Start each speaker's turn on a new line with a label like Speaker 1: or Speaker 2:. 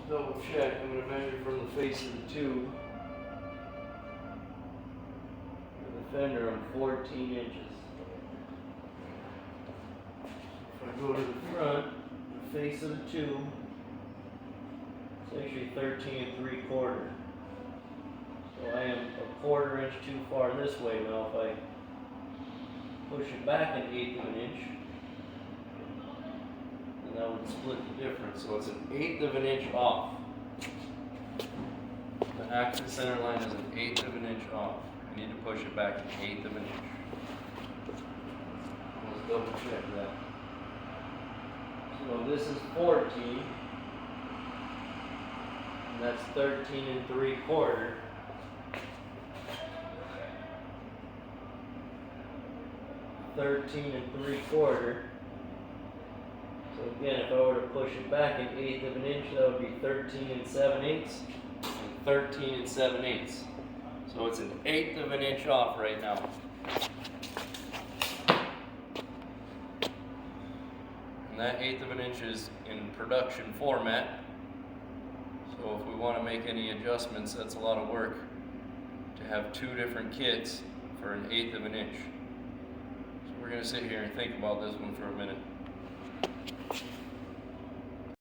Speaker 1: double check. I'm going to measure from the face of the tube. The fender on 14 inches. If I go to the front, the face of the tube, it's actually 13 3/4. So I am a 1/4 inch too far this way now. If I push it back 1/8 of an inch, then that would split the difference. So it's 1/8 of an inch off. The axis center line is 1/8 of an inch off. I need to push it back 1/8 of an inch. Let's double check that. So this is 14, and that's 13 3/4. (13 3/4). So again, if I were to push it back 1/8 of an inch, that would be 13 7/8 and 13 7/8. So it's 1/8 of an inch off right now. And that 1/8 of an inch is in production format. So if we want to make any adjustments, that's a lot of work to have two different kits for 1/8 of an inch. So we're going to sit here and think about this one for a minute.